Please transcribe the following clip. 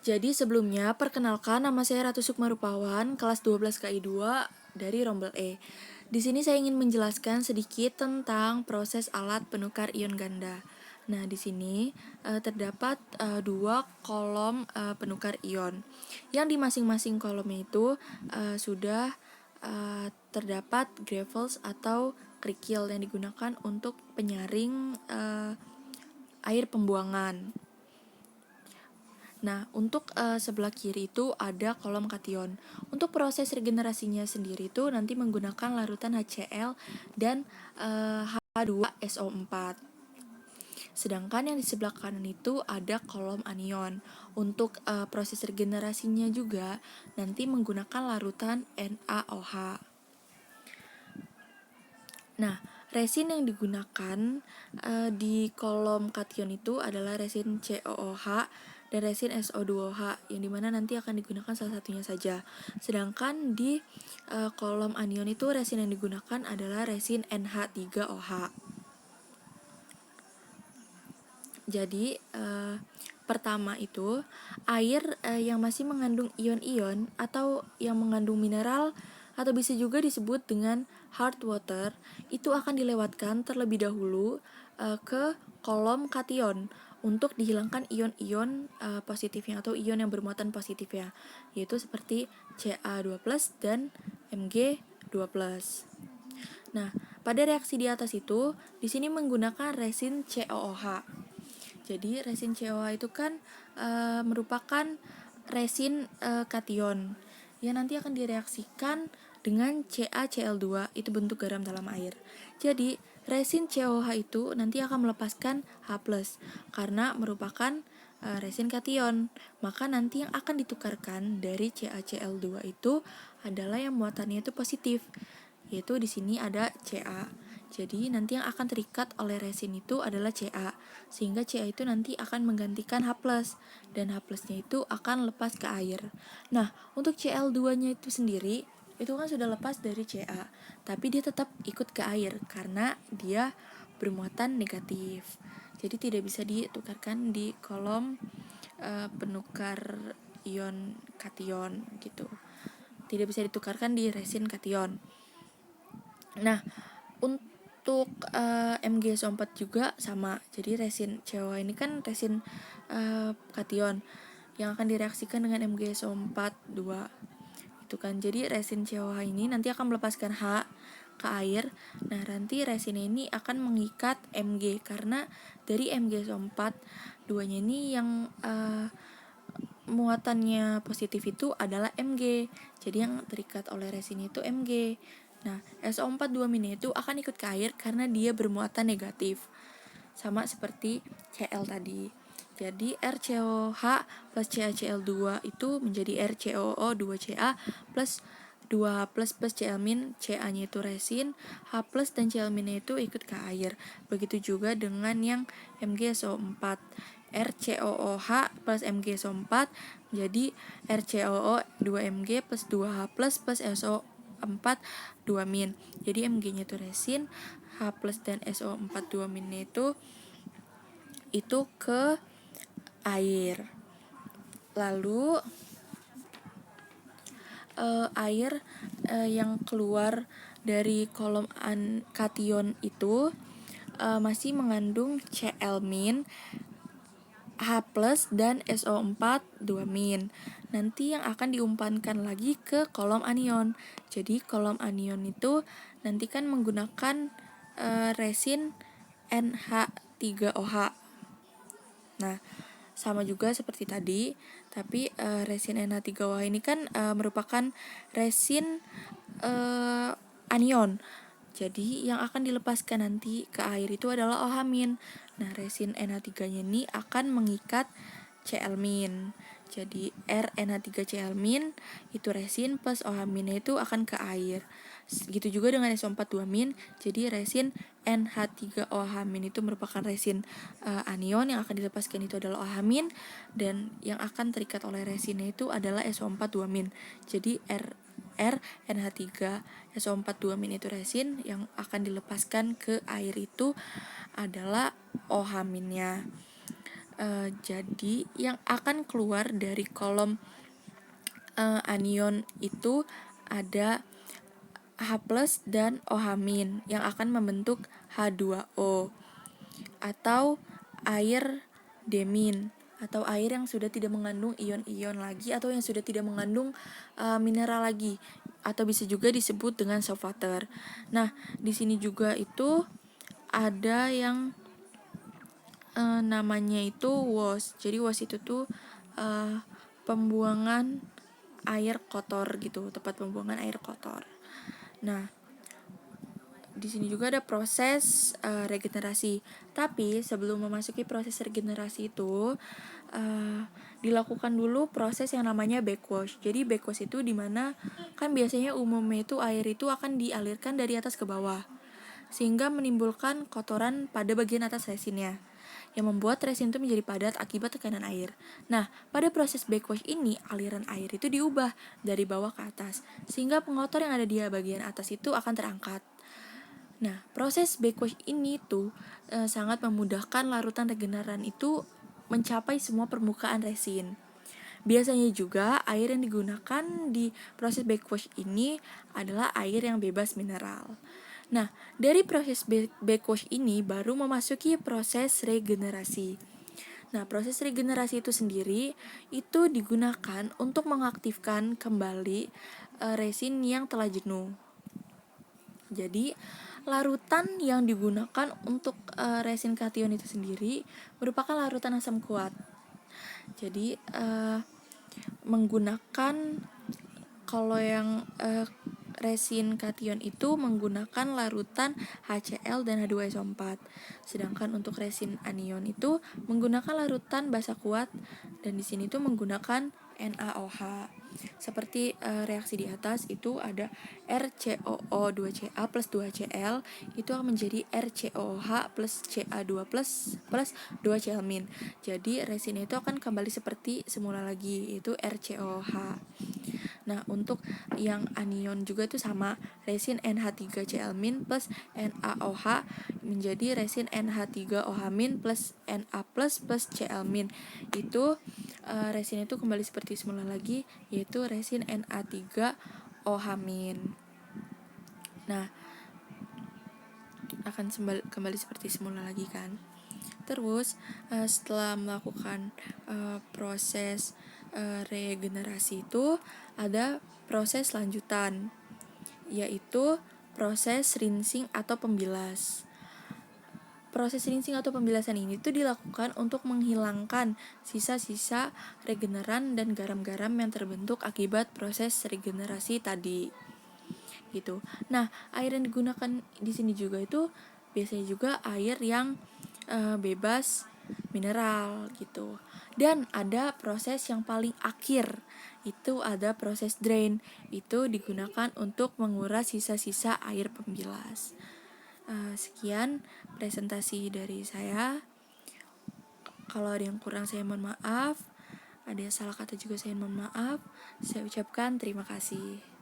Jadi sebelumnya, perkenalkan nama saya Ratu Sukmarupawan, kelas 12 KI2 dari Rombel E. Di sini saya ingin menjelaskan sedikit tentang proses alat penukar ion ganda. Nah, di sini terdapat dua kolom penukar ion. Yang di masing-masing kolomnya itu sudah terdapat gravels atau kerikil yang digunakan untuk penyaring air pembuangan. Nah, untuk sebelah kiri itu ada kolom kation. Untuk proses regenerasinya sendiri itu nanti menggunakan larutan HCl dan H2SO4. Sedangkan yang di sebelah kanan itu ada kolom anion. Untuk proses regenerasinya juga nanti menggunakan larutan NaOH. Nah, resin yang digunakan di kolom kation itu adalah resin COOH dan resin SO2OH, yang dimana nanti akan digunakan salah satunya saja. Sedangkan di kolom anion itu resin yang digunakan adalah resin NH3OH. Jadi pertama itu air yang masih mengandung ion-ion atau yang mengandung mineral atau bisa juga disebut dengan hard water itu akan dilewatkan terlebih dahulu ke kolom kation untuk dihilangkan ion-ion positifnya atau ion yang bermuatan positifnya, yaitu seperti Ca2+ dan Mg2+. Nah, pada reaksi di atas itu di sini menggunakan resin COOH. Jadi resin COOH itu kan merupakan resin kation yang nanti akan direaksikan dengan CaCl2, itu bentuk garam dalam air. Jadi resin COOH itu nanti akan melepaskan H+ karena merupakan resin kation. Maka nanti yang akan ditukarkan dari CaCl2 itu adalah yang muatannya itu positif, yaitu di sini ada Ca. Jadi nanti yang akan terikat oleh resin itu adalah Ca, sehingga Ca itu nanti akan menggantikan H+, dan H+-nya itu akan lepas ke air. Nah, untuk Cl2-nya itu sendiri, itu kan sudah lepas dari Ca, tapi dia tetap ikut ke air karena dia bermuatan negatif. Jadi tidak bisa ditukarkan di kolom penukar ion kation gitu. Tidak bisa ditukarkan di resin kation. Nah, untuk MgSO4 juga sama. Jadi resin COOH ini kan resin kation yang akan direaksikan dengan MgSO4 2. Itu kan. Jadi resin COOH ini nanti akan melepaskan H ke air. Nah, nanti resin ini akan mengikat Mg karena dari MgSO4 2-nya ini yang muatannya positif itu adalah Mg. Jadi yang terikat oleh resin itu Mg. Nah, SO4 2- itu akan ikut ke air karena dia bermuatan negatif. Sama seperti Cl tadi. Jadi RCOH plus CaCl2 itu menjadi RCOO2Ca plus 2H plus Cl-, Ca-nya itu resin, H plus dan Cl- itu ikut ke air. Begitu juga dengan yang MgSO4. RCOOH plus MgSO4 jadi RCOO 2Mg plus 2H plus SO4 2-. Jadi Mg-nya itu resin, H plus dan SO4 2- itu ke air. Lalu air yang keluar dari kolom kation itu masih mengandung Cl-, H+ dan SO4 2-. Nanti yang akan diumpankan lagi ke kolom anion. Jadi kolom anion itu nanti kan menggunakan resin NH3OH. Nah, sama juga seperti tadi, tapi resin NH3OH ini kan merupakan resin anion. Jadi yang akan dilepaskan nanti ke air itu adalah OH-. Nah, resin NH3-nya ini akan mengikat Cl-. Jadi RNH3Cl- itu resin plus OH- itu akan ke air. Gitu juga dengan SO4 2-. Jadi resin NH3OH- itu merupakan resin anion, yang akan dilepaskan itu adalah OH-, dan yang akan terikat oleh resinnya itu adalah SO4 2-. Jadi NH3 SO4 2- itu resin, yang akan dilepaskan ke air itu adalah OH-nya. Jadi yang akan keluar dari kolom anion itu ada H+ dan OH- yang akan membentuk H2O atau air demin atau air yang sudah tidak mengandung ion-ion lagi atau yang sudah tidak mengandung mineral lagi atau bisa juga disebut dengan soft water. Nah, di sini juga itu ada yang namanya itu WOS. Jadi WOS itu tuh pembuangan air kotor gitu, tempat pembuangan air kotor. Nah, di sini juga ada proses regenerasi. Tapi sebelum memasuki proses regenerasi itu dilakukan dulu proses yang namanya backwash. Jadi backwash itu dimana kan biasanya umumnya itu air itu akan dialirkan dari atas ke bawah, sehingga menimbulkan kotoran pada bagian atas resinnya, yang membuat resin itu menjadi padat akibat tekanan air. Nah, pada proses backwash ini, aliran air itu diubah dari bawah ke atas, sehingga pengotor yang ada di bagian atas itu akan terangkat. Nah, proses backwash ini tuh sangat memudahkan larutan regeneran itu mencapai semua permukaan resin. Biasanya juga air yang digunakan di proses backwash ini adalah air yang bebas mineral. Nah, dari proses backwash ini baru memasuki proses regenerasi. Nah, proses regenerasi itu sendiri itu digunakan untuk mengaktifkan kembali resin yang telah jenuh. Jadi, larutan yang digunakan untuk resin kation itu sendiri merupakan larutan asam kuat. Jadi, menggunakan kalau yang resin kation itu menggunakan larutan HCl dan H2SO4. Sedangkan untuk resin anion itu menggunakan larutan basa kuat, dan di sini tuh menggunakan NaOH. Seperti reaksi di atas itu ada RCOO2Ca plus 2Cl itu akan menjadi RCOOH plus Ca2 plus 2Cl-. Jadi resinnya itu akan kembali seperti semula lagi, yaitu RCOOH. Nah, untuk yang anion juga itu sama, resin NH3Cl- plus NaOH menjadi resin NH3OH- plus Na plus Cl-. Itu resin itu kembali seperti semula lagi, yaitu resin Na3OH-. Nah, akan kembali seperti semula lagi kan. Terus setelah melakukan proses regenerasi itu ada proses lanjutan, yaitu proses rinsing atau pembilas. Proses rinsing atau pembilasan ini tuh dilakukan untuk menghilangkan sisa-sisa regeneran dan garam-garam yang terbentuk akibat proses regenerasi tadi. Gitu. Nah, air yang digunakan di sini juga itu biasanya juga air yang bebas mineral gitu. Dan ada proses yang paling akhir, itu ada proses drain. Itu digunakan untuk menguras sisa-sisa air pembilas. Sekian presentasi dari saya. Kalau ada yang kurang saya mohon maaf. Ada yang salah kata juga saya mohon maaf. Saya ucapkan terima kasih.